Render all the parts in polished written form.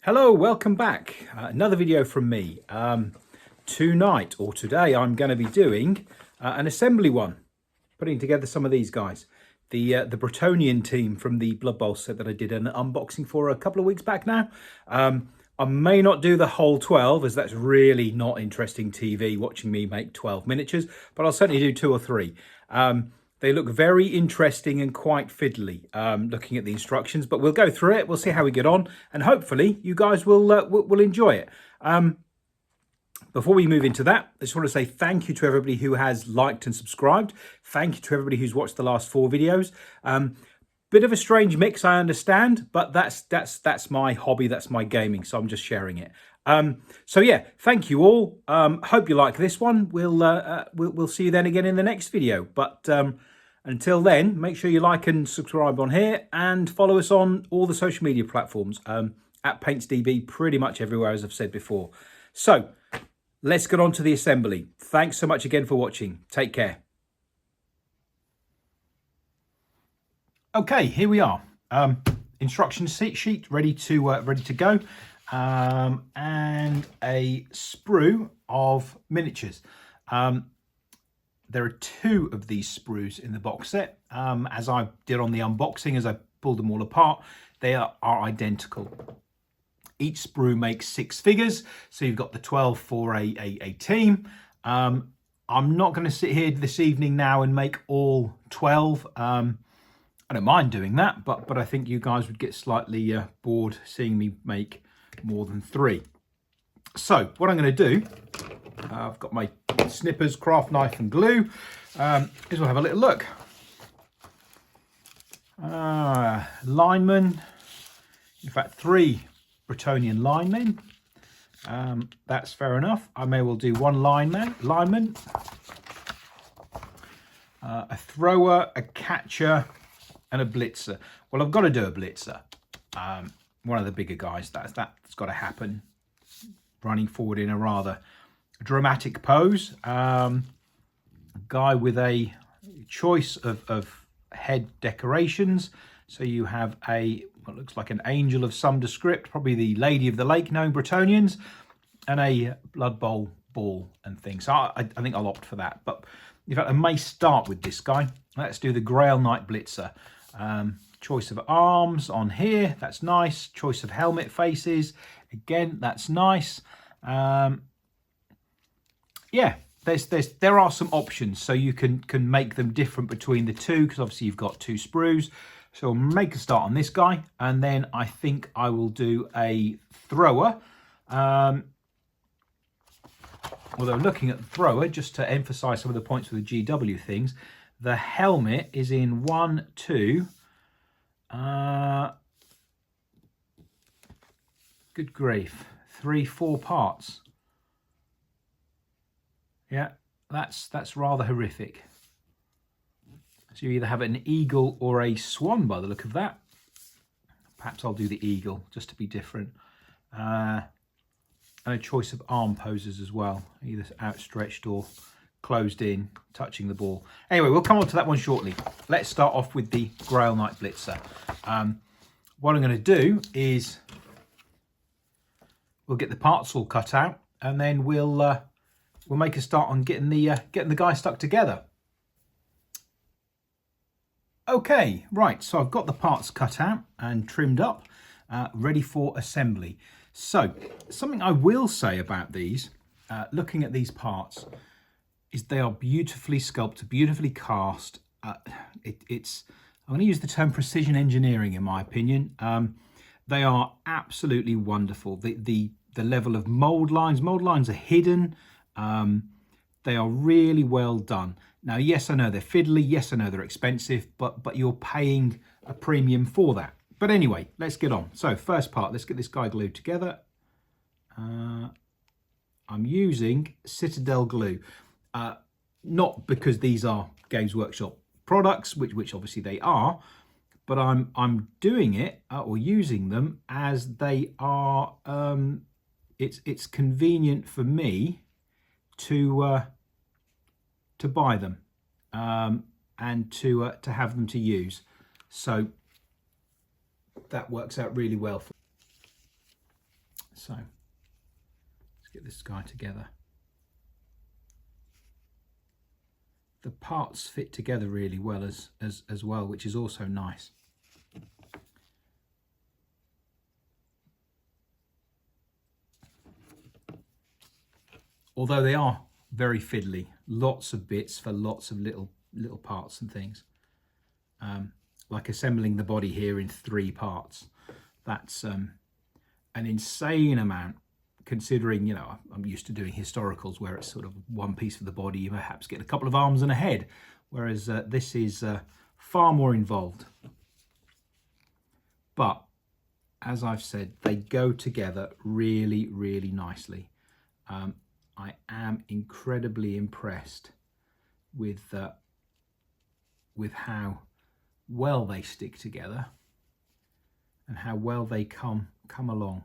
Hello, welcome back. Another video from me. Tonight or today I'm going to be doing an assembly one, putting together some of these guys. The Bretonnian team from the Bloodbowl set that I did an unboxing for a couple of weeks back now. I may not do the whole 12 as that's really not interesting TV watching me make 12 miniatures, but I'll certainly do 2 or 3. They look very interesting and quite fiddly looking at the instructions, but we'll go through it. We'll see how we get on, and hopefully you guys will enjoy it. Before we move into that, I just want to say thank you to everybody who has liked and subscribed. Thank you to everybody who's watched the last 4 videos. Bit of a strange mix, I understand, but that's my hobby, that's my gaming, so I'm just sharing it. So yeah, thank you all. Hope you like this one. We'll see you then again in the next video. But until then, make sure you like and subscribe on here and follow us on all the social media platforms at PaintsDB, pretty much everywhere, as I've said before. So let's get on to the assembly. Thanks so much again for watching. Take care. Okay, here we are. Instruction sheet ready to go, and a sprue of miniatures. There are 2 of these sprues in the box set. As I did on the unboxing, as I pulled them all apart, they are identical. Each sprue makes 6 figures, so you've got the 12 for a team. I'm not going to sit here this evening now and make all 12. I don't mind doing that, but I think you guys would get slightly bored seeing me make more than 3. So what I'm going to do, I've got my snippers, craft knife and glue, is we'll have a little look. Linemen, in fact 3 Bretonnian linemen. That's fair enough. I may well do 1 lineman, a thrower, a catcher, and a blitzer. Well, I've got to do a blitzer. One of the bigger guys, that's got to happen. Running forward in a rather dramatic pose. A guy with a choice of head decorations. So you have what looks like an angel of some descript, probably the Lady of the Lake, knowing Bretonnians, and a Bloodbowl ball and things. So I think I'll opt for that. But in fact, I may start with this guy. Let's do the Grail Knight Blitzer. Choice of arms on here, that's nice. Choice of helmet faces, again, that's nice. Yeah, there are some options, so you can make them different between the 2, because obviously you've got 2 sprues. So I'll make a start on this guy, and then I think I will do a thrower. Although looking at the thrower, just to emphasize some of the points with the GW things, the helmet is in 1, 2, good grief, 3, 4 parts. Yeah, that's rather horrific. So you either have an eagle or a swan by the look of that. Perhaps I'll do the eagle just to be different. And a choice of arm poses as well, either outstretched or closed in, touching the ball. Anyway, we'll come on to that one shortly. Let's start off with the Grail Knight Blitzer. What I'm going to do is we'll get the parts all cut out, and then we'll make a start on getting the guy stuck together. Okay, right, so I've got the parts cut out and trimmed up, ready for assembly. So something I will say about these, looking at these parts, is they are beautifully sculpted, beautifully cast. I'm going to use the term precision engineering in my opinion. They are absolutely wonderful. The level of mold lines are hidden. They are really well done. Now, yes, I know they're fiddly. Yes, I know they're expensive, but you're paying a premium for that. But anyway, let's get on. So first part, let's get this guy glued together. I'm using Citadel glue. Not because these are Games Workshop products, which obviously they are, but I'm doing it or using them as they are. It's convenient for me to buy them and to have them to use. So that works out really well. So let's get this guy together. The parts fit together really well as well, which is also nice. Although they are very fiddly, lots of bits for lots of little parts and things. Like assembling the body here in 3 parts. That's an insane amount, considering, you know, I'm used to doing historicals where it's sort of one piece for the body, you perhaps get a couple of arms and a head, whereas this is far more involved. But as I've said, they go together really, really nicely. I am incredibly impressed with how well they stick together and how well they come along.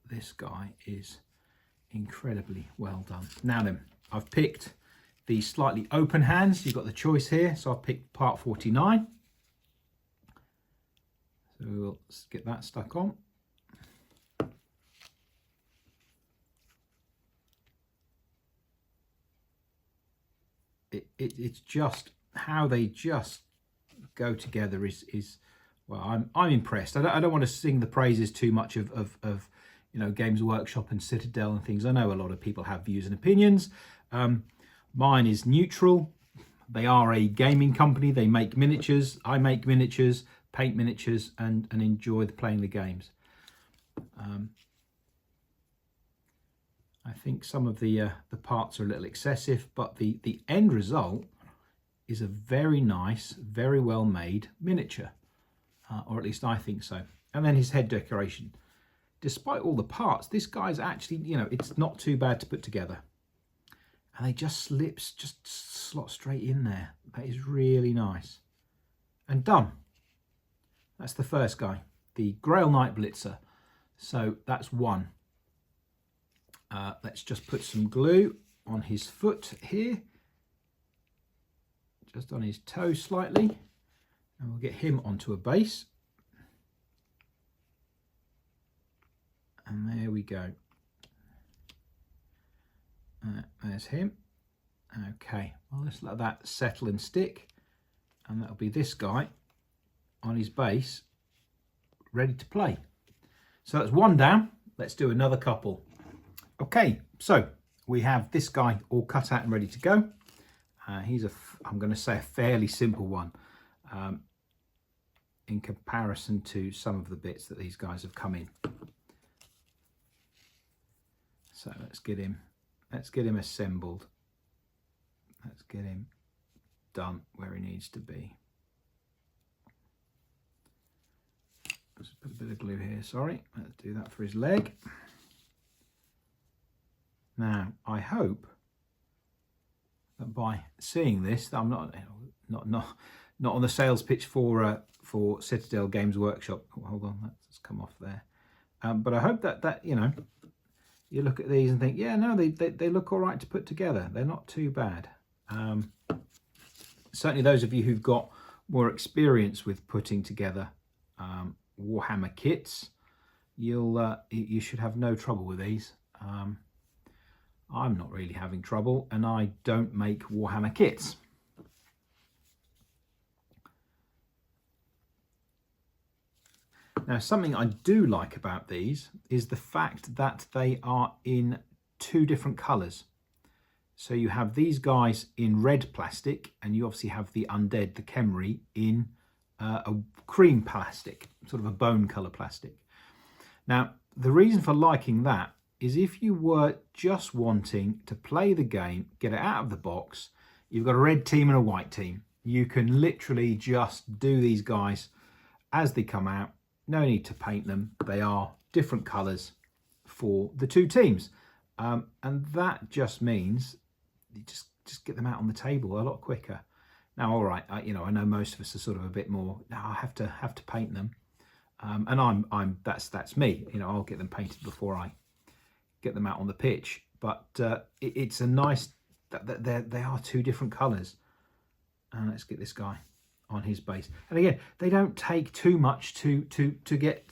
This guy is incredibly well done. Now then, I've picked the slightly open hands. You've got the choice here, so I've picked part 49. So we'll get that stuck on. It's just how they just go together is well, I'm impressed. I don't want to sing the praises too much of you know, Games Workshop and Citadel and things. I know a lot of people have views and opinions. Mine is neutral. They are a gaming company. They make miniatures. I make miniatures, paint miniatures, and enjoy playing the games. I think some of the parts are a little excessive, but the end result is a very nice, very well made miniature, or at least I think so. And then his head decoration. Despite all the parts, this guy's actually, you know, it's not too bad to put together. And they just slot straight in there. That is really nice. And done. That's the first guy, the Grail Knight Blitzer. So that's one. Let's just put some glue on his foot here, just on his toe slightly, and we'll get him onto a base. And there we go. There's him. Okay, well, let's let that settle and stick, and that'll be this guy on his base, ready to play. So that's one down. Let's do another couple. Okay, so we have this guy all cut out and ready to go. He's I'm going to say a fairly simple one in comparison to some of the bits that these guys have come in. So let's get him assembled. Let's get him done where he needs to be. Let's put a bit of glue here, sorry. Let's do that for his leg. Now, I hope that by seeing this, that I'm not on the sales pitch for Citadel Games Workshop. Oh, hold on, that's come off there. But I hope that you know, you look at these and think, yeah, no, they look all right to put together. They're not too bad. Certainly those of you who've got more experience with putting together Warhammer kits, you should have no trouble with these. I'm not really having trouble, and I don't make Warhammer kits. Now, something I do like about these is the fact that they are in 2 different colours. So you have these guys in red plastic, and you obviously have the undead, the Khemri, in a cream plastic, sort of a bone colour plastic. Now, the reason for liking that is if you were just wanting to play the game, get it out of the box, you've got a red team and a white team. You can literally just do these guys as they come out. No need to paint them. They are different colours for the 2 teams. And that just means you just get them out on the table a lot quicker. Now, all right, I know most of us are sort of a bit more, no, I have to paint them. And that's me. I'll get them painted before I get them out on the pitch. But it's a nice, they are 2 different colours. And let's get this guy on his base. And again, they don't take too much to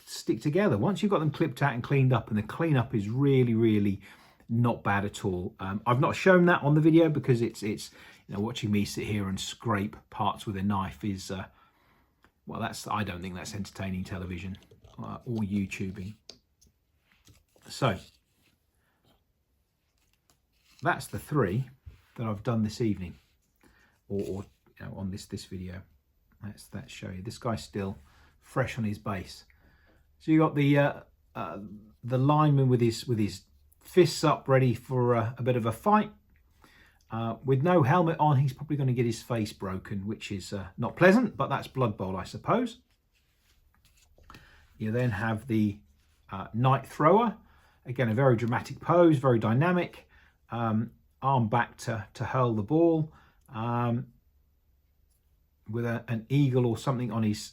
stick together. Once you've got them clipped out and cleaned up, and the cleanup is really not bad at all. I've not shown that on the video because it's you know, watching me sit here and scrape parts with a knife is well, I don't think that's entertaining television or YouTubing. So that's the 3 that I've done this evening, or you know, on this video. Let's show you. This guy's still fresh on his base. So you got the lineman with his fists up, ready for a bit of a fight. With no helmet on, he's probably going to get his face broken, which is not pleasant, but that's Bloodbowl, I suppose. You then have the knight thrower. Again, a very dramatic pose, very dynamic. Arm back to hurl the ball. With an eagle or something on his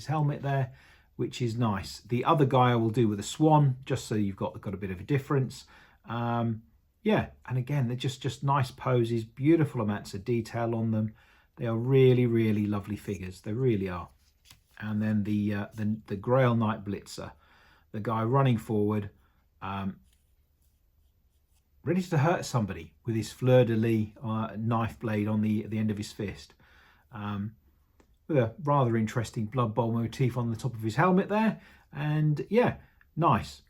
helmet there, which is nice. The other guy I will do with a swan, just so you've got a bit of a difference. Yeah, and again, they're just nice poses, beautiful amounts of detail on them. They are really lovely figures. They really are. And then the Grail Knight Blitzer, the guy running forward, ready to hurt somebody with his fleur-de-lis knife blade on the end of his fist. With a rather interesting Bloodbowl motif on the top of his helmet there. And yeah, nice.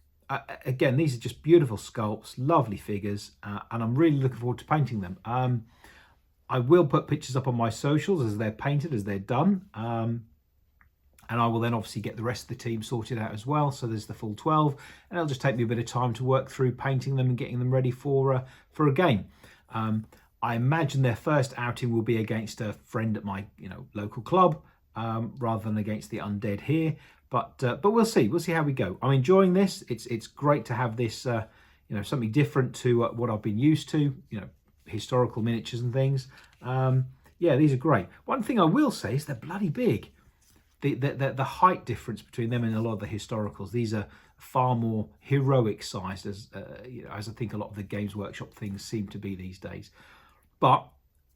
Again, these are just beautiful sculpts, lovely figures, and I'm really looking forward to painting them. I will put pictures up on my socials as they're painted, as they're done. And I will then obviously get the rest of the team sorted out as well. So there's the full 12, and it'll just take me a bit of time to work through painting them and getting them ready for a game. I imagine their first outing will be against a friend at my local club, rather than against the undead here. But we'll see. We'll see how we go. I'm enjoying this. It's great to have this something different to what I've been used to. Historical miniatures and things. Yeah, these are great. One thing I will say is they're bloody big. The height difference between them and a lot of the historicals, these are far more heroic sized, as I think a lot of the Games Workshop things seem to be these days. But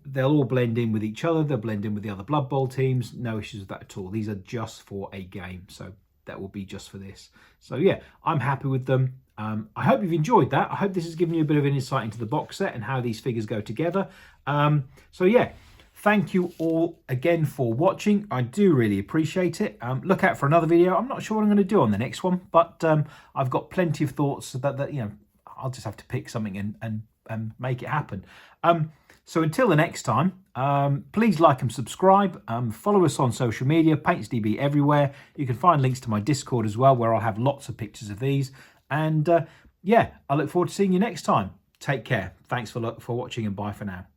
they'll all blend in with each other. They'll blend in with the other Blood Bowl teams. No issues with that at all. These are just for a game, so that will be just for this. So yeah, I'm happy with them. I hope you've enjoyed that. I hope this has given you a bit of an insight into the box set and how these figures go together. So yeah. Thank you all again for watching. I do really appreciate it. Look out for another video. I'm not sure what I'm going to do on the next one, but I've got plenty of thoughts that I'll just have to pick something and make it happen. So until the next time, please like and subscribe. Follow us on social media, PaintsDB everywhere. You can find links to my Discord as well, where I'll have lots of pictures of these. And yeah, I look forward to seeing you next time. Take care. Thanks for watching, and bye for now.